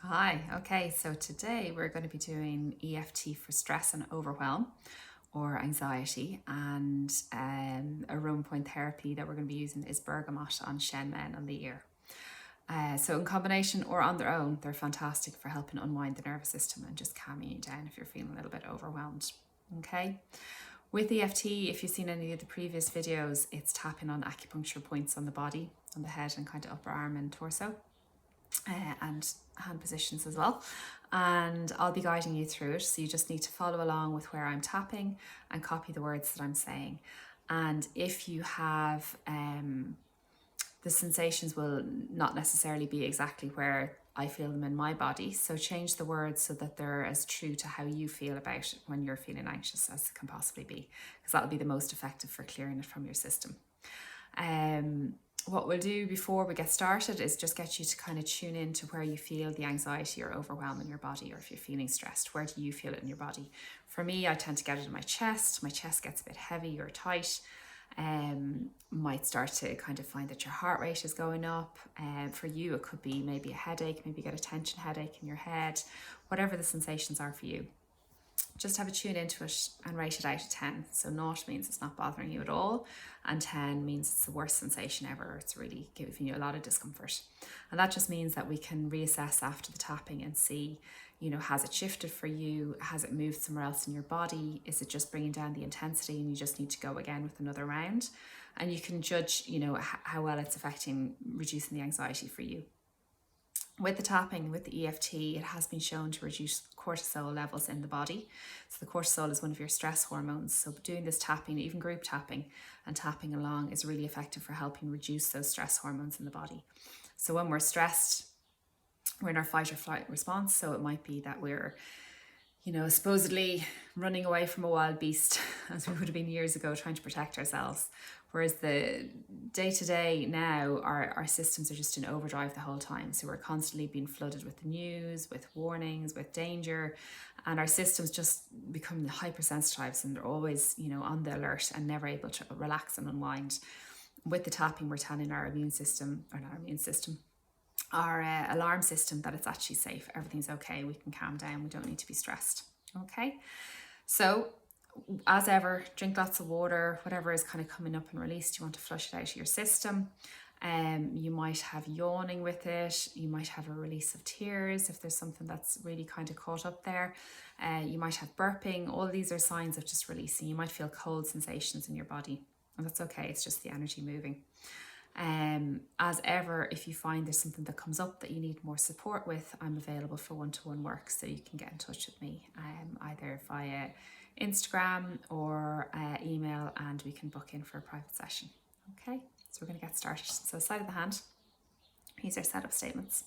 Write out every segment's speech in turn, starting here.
Hi, okay, so today we're going to be doing EFT for stress and overwhelm or anxiety, and aroma point therapy that we're going to be using is bergamot on Shen Men on the ear. So in combination or on their own, they're fantastic for helping unwind the nervous system and just calming you down if you're feeling a little bit overwhelmed. Okay. With EFT, if you've seen any of the previous videos, it's tapping on acupuncture points on the body, on the head and kind of upper arm and torso. And hand positions as well, and I'll be guiding you through it, so you just need to follow along with where I'm tapping and copy the words that I'm saying. And if you have the sensations will not necessarily be exactly where I feel them in my body, so change the words so that they're as true to how you feel about it when you're feeling anxious as it can possibly be, because that'll be the most effective for clearing it from your system. What we'll do before we get started is just get you to kind of tune in to where you feel the anxiety or overwhelm in your body, or if you're feeling stressed, where do you feel it in your body? For me, I tend to get it in my chest. My chest gets a bit heavy or tight. Might start to kind of find that your heart rate is going up. For you, it could be maybe a headache, maybe you get a tension headache in your head, whatever the sensations are for you. Just have a tune into it and rate it out of 10. So 0 means it's not bothering you at all, and 10 means it's the worst sensation ever. It's really giving you a lot of discomfort. And that just means that we can reassess after the tapping and see, has it shifted for you? Has it moved somewhere else in your body? Is it just bringing down the intensity and you just need to go again with another round? And you can judge, how well it's affecting reducing the anxiety for you. With the tapping, with the EFT, it has been shown to reduce cortisol levels in the body. So the cortisol is one of your stress hormones. So doing this tapping, even group tapping and tapping along, is really effective for helping reduce those stress hormones in the body. So when we're stressed, we're in our fight or flight response. So it might be that we're, supposedly running away from a wild beast, as we would have been years ago, trying to protect ourselves. Whereas the day-to-day now, our systems are just in overdrive the whole time. So we're constantly being flooded with the news, with warnings, with danger, and our systems just become hypersensitized, and they're always, on the alert and never able to relax and unwind. With the tapping, we're telling our alarm system, our alarm system, that it's actually safe. Everything's okay. We can calm down. We don't need to be stressed. Okay. So as ever, drink lots of water. Whatever is kind of coming up and released, you want to flush it out of your system. You might have yawning with it. You might have a release of tears if there's something that's really kind of caught up there. You might have burping. All these are signs of just releasing. You might feel cold sensations in your body, and that's okay. It's just the energy moving. As ever, if you find there's something that comes up that you need more support with, I'm available for one-to-one work, so you can get in touch with me either via Instagram or email, and we can book in for a private session. Okay, so we're going to get started. So side of the hand, these are setup statements.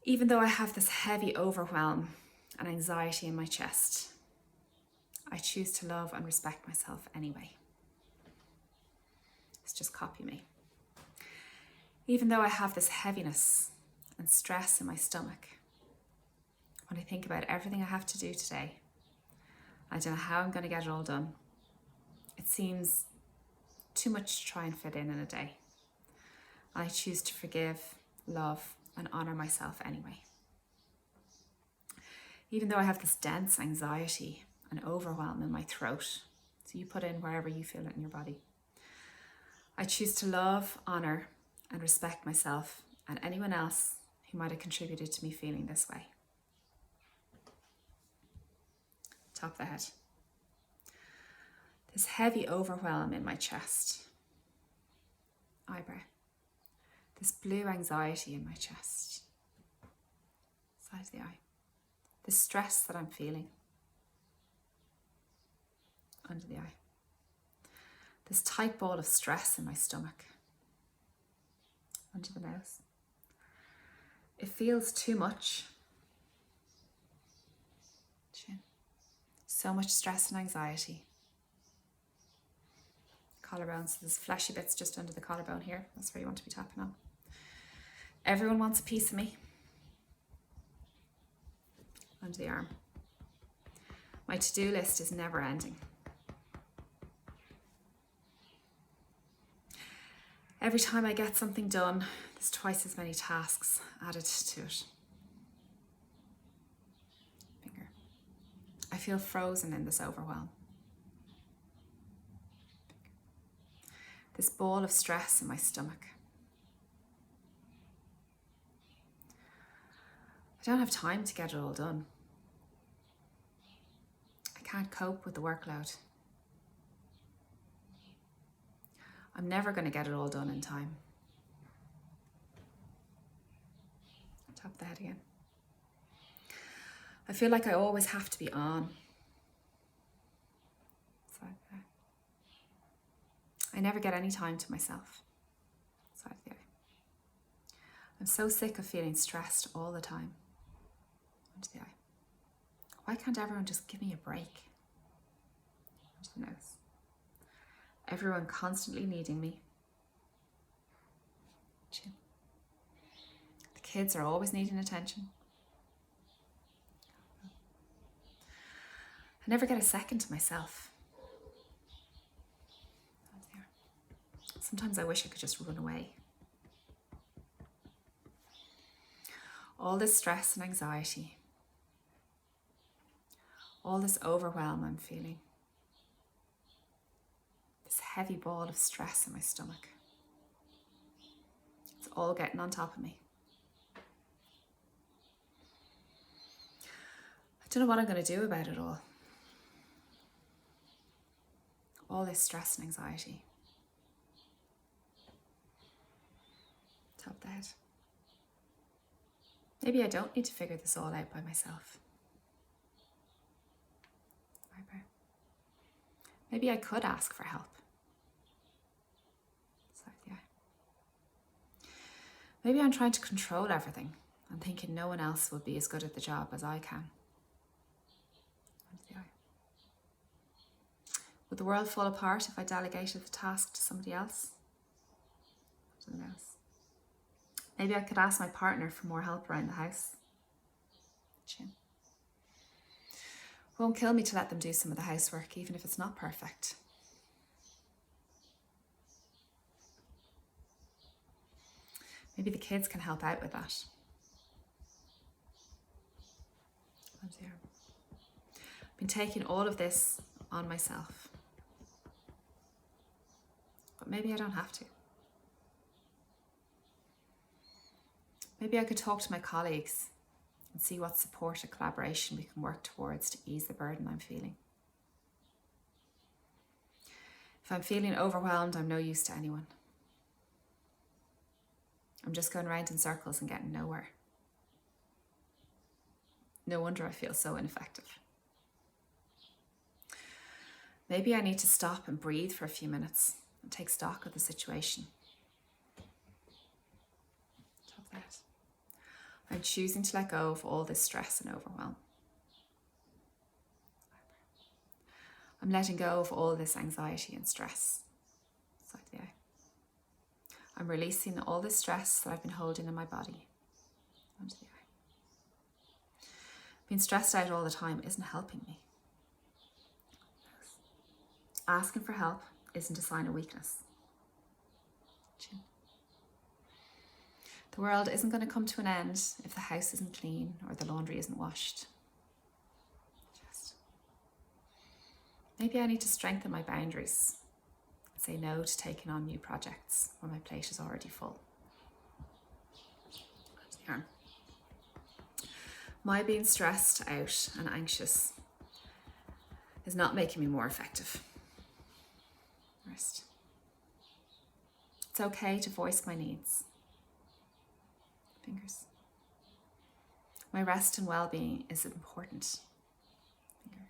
Even though I have this heavy overwhelm and anxiety in my chest, I choose to love and respect myself anyway. Just copy me. Even though I have this heaviness and stress in my stomach, when I think about everything I have to do today, I don't know how I'm going to get it all done. It seems too much to try and fit in a day. I choose to forgive, love, and honor myself anyway. Even though I have this dense anxiety and overwhelm in my throat, so you put in wherever you feel it in your body, I choose to love, honor, and respect myself and anyone else who might have contributed to me feeling this way. Top of the head. This heavy overwhelm in my chest. Eyebrow. This blue anxiety in my chest. Side of the eye. This stress that I'm feeling. Under the eye. This tight ball of stress in my stomach, under the nose. It feels too much. Chin. So much stress and anxiety. Collarbone, so there's fleshy bits just under the collarbone here. That's where you want to be tapping on. Everyone wants a piece of me. Under the arm. My to-do list is never ending. Every time I get something done, there's twice as many tasks added to it. feel frozen in this overwhelm. This ball of stress in my stomach. I don't have time to get it all done. I can't cope with the workload. I'm never going to get it all done in time. Top of the head again. I feel like I always have to be on. Side of the eye. I never get any time to myself. Side of the eye. I'm so sick of feeling stressed all the time. Under the eye. Why can't everyone just give me a break? Under the nose. Everyone constantly needing me. Chin. The kids are always needing attention. I never get a second to myself. Sometimes I wish I could just run away. All this stress and anxiety. All this overwhelm I'm feeling. This heavy ball of stress in my stomach. It's all getting on top of me. I don't know what I'm going to do about it all. All this stress and anxiety. Top of the head. Maybe I don't need to figure this all out by myself. Eyebrow. Maybe I could ask for help. Side of the eye. Maybe I'm trying to control everything and thinking no one else will be as good at the job as I can. Under the eye. Would the world fall apart if I delegated the task to somebody else? Under the nose. Maybe I could ask my partner for more help around the house. Chin. It won't kill me to let them do some of the housework, even if it's not perfect. Maybe the kids can help out with that. I've been taking all of this on myself. But maybe I don't have to. Maybe I could talk to my colleagues and see what support and collaboration we can work towards to ease the burden I'm feeling. If I'm feeling overwhelmed, I'm no use to anyone. I'm just going around in circles and getting nowhere. No wonder I feel so ineffective. Maybe I need to stop and breathe for a few minutes and take stock of the situation. Top of that. I'm choosing to let go of all this stress and overwhelm. I'm letting go of all this anxiety and stress. Side of the eye. I'm releasing all this stress that I've been holding in my body. Under the eye. Being stressed out all the time isn't helping me. Asking for help isn't a sign of weakness. Chin. The world isn't going to come to an end if the house isn't clean or the laundry isn't washed. Chest. Maybe I need to strengthen my boundaries and say no to taking on new projects when my plate is already full. The arm. My being stressed out and anxious is not making me more effective. Wrist. It's okay to voice my needs. Fingers. My rest and well-being is important. Finger.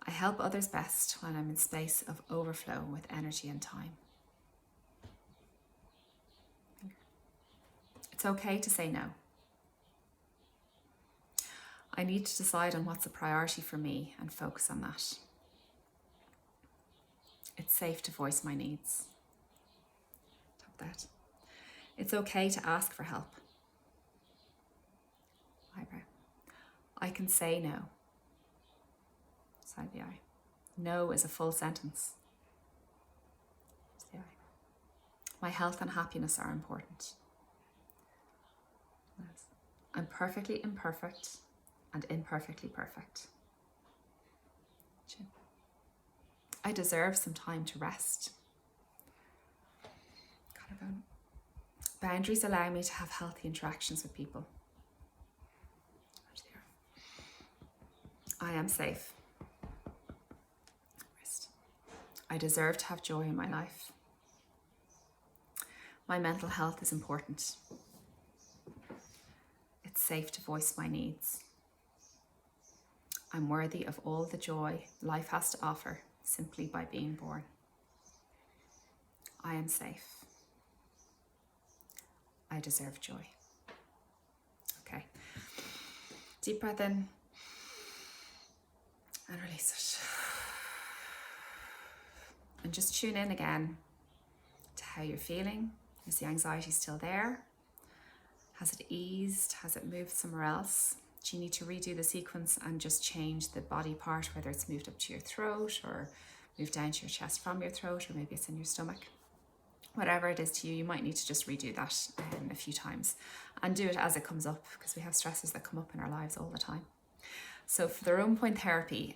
I help others best when I'm in space of overflow with energy and time. Finger. It's okay to say no. I need to decide on what's a priority for me and focus on that. It's safe to voice my needs. Top that. It's okay to ask for help. Eyebrow. I can say no. Side of the eye. No is a full sentence. The eye. My health and happiness are important. I'm perfectly imperfect and imperfectly perfect. Chin. I deserve some time to rest. Collarbone. Boundaries allow me to have healthy interactions with people. I am safe. Wrist. I deserve to have joy in my life. My mental health is important. It's safe to voice my needs. I'm worthy of all the joy life has to offer simply by being born. I am safe. I deserve joy. Okay. Deep breath in and release it. And just tune in again to how you're feeling. Is the anxiety still there? Has it eased? Has it moved somewhere else? Do you need to redo the sequence and just change the body part, whether it's moved up to your throat or moved down to your chest from your throat, or maybe it's in your stomach? Whatever it is to you, you might need to just redo that a few times and do it as it comes up, because we have stresses that come up in our lives all the time. So for the Aroma point therapy,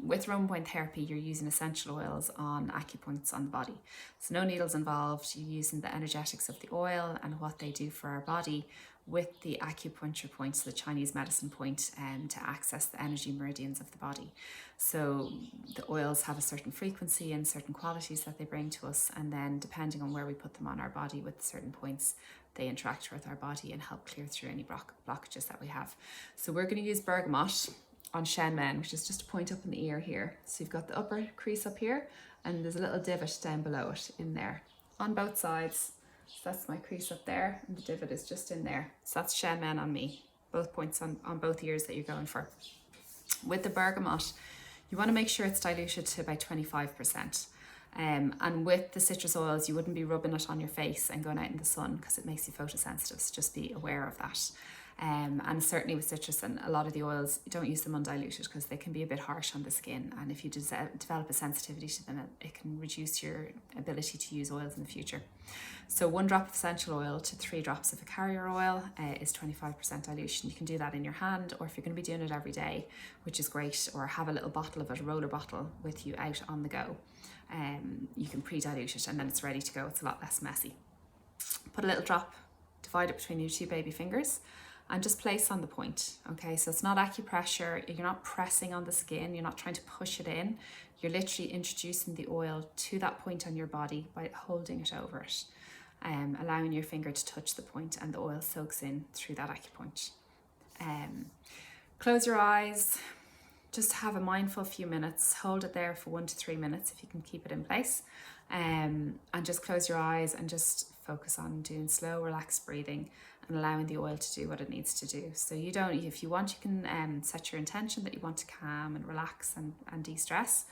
with Aroma point therapy, you're using essential oils on acupoints on the body. So no needles involved. You're using the energetics of the oil and what they do for our body with the acupuncture points, the Chinese medicine point, to access the energy meridians of the body. So the oils have a certain frequency and certain qualities that they bring to us, and then depending on where we put them on our body with certain points, they interact with our body and help clear through any blockages that we have. So we're going to use bergamot on Shen Men, which is just a point up in the ear here. So you've got the upper crease up here, and there's a little divot down below it in there on both sides. So that's my crease up there, and the divot is just in there. So that's Shen Men on me, both points on both ears that you're going for. With the bergamot, you want to make sure it's diluted to about 25%. And with the citrus oils, you wouldn't be rubbing it on your face and going out in the sun, because it makes you photosensitive, so just be aware of that. And certainly with citrus and a lot of the oils, don't use them undiluted, because they can be a bit harsh on the skin, and if you develop a sensitivity to them, it can reduce your ability to use oils in the future. So 1 drop of essential oil to 3 drops of a carrier oil is 25% dilution. You can do that in your hand, or if you're going to be doing it every day, which is great, or have a little bottle of it, a roller bottle with you out on the go. You can pre-dilute it and then it's ready to go. It's a lot less messy. Put a little drop, divide it between your 2 baby fingers, and just place on the point. Okay, so it's not acupressure, you're not pressing on the skin, you're not trying to push it in, you're literally introducing the oil to that point on your body by holding it over it, allowing your finger to touch the point, and the oil soaks in through that acupoint. Close your eyes. Just have a mindful few minutes, hold it there for 1 to 3 minutes if you can keep it in place, and just close your eyes and just focus on doing slow, relaxed breathing and allowing the oil to do what it needs to do. So you don't, if you want, you can set your intention that you want to calm and relax and de-stress,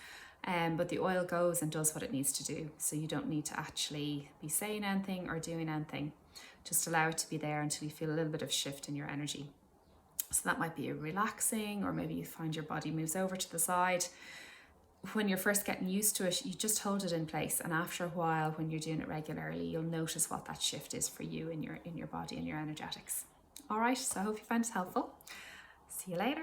but the oil goes and does what it needs to do. So you don't need to actually be saying anything or doing anything. Just allow it to be there until you feel a little bit of shift in your energy. So that might be a relaxing, or maybe you find your body moves over to the side. When you're first getting used to it, you just hold it in place, and after a while, when you're doing it regularly, you'll notice what that shift is for you in your body and your energetics. All right, so I hope you find this helpful. See you later.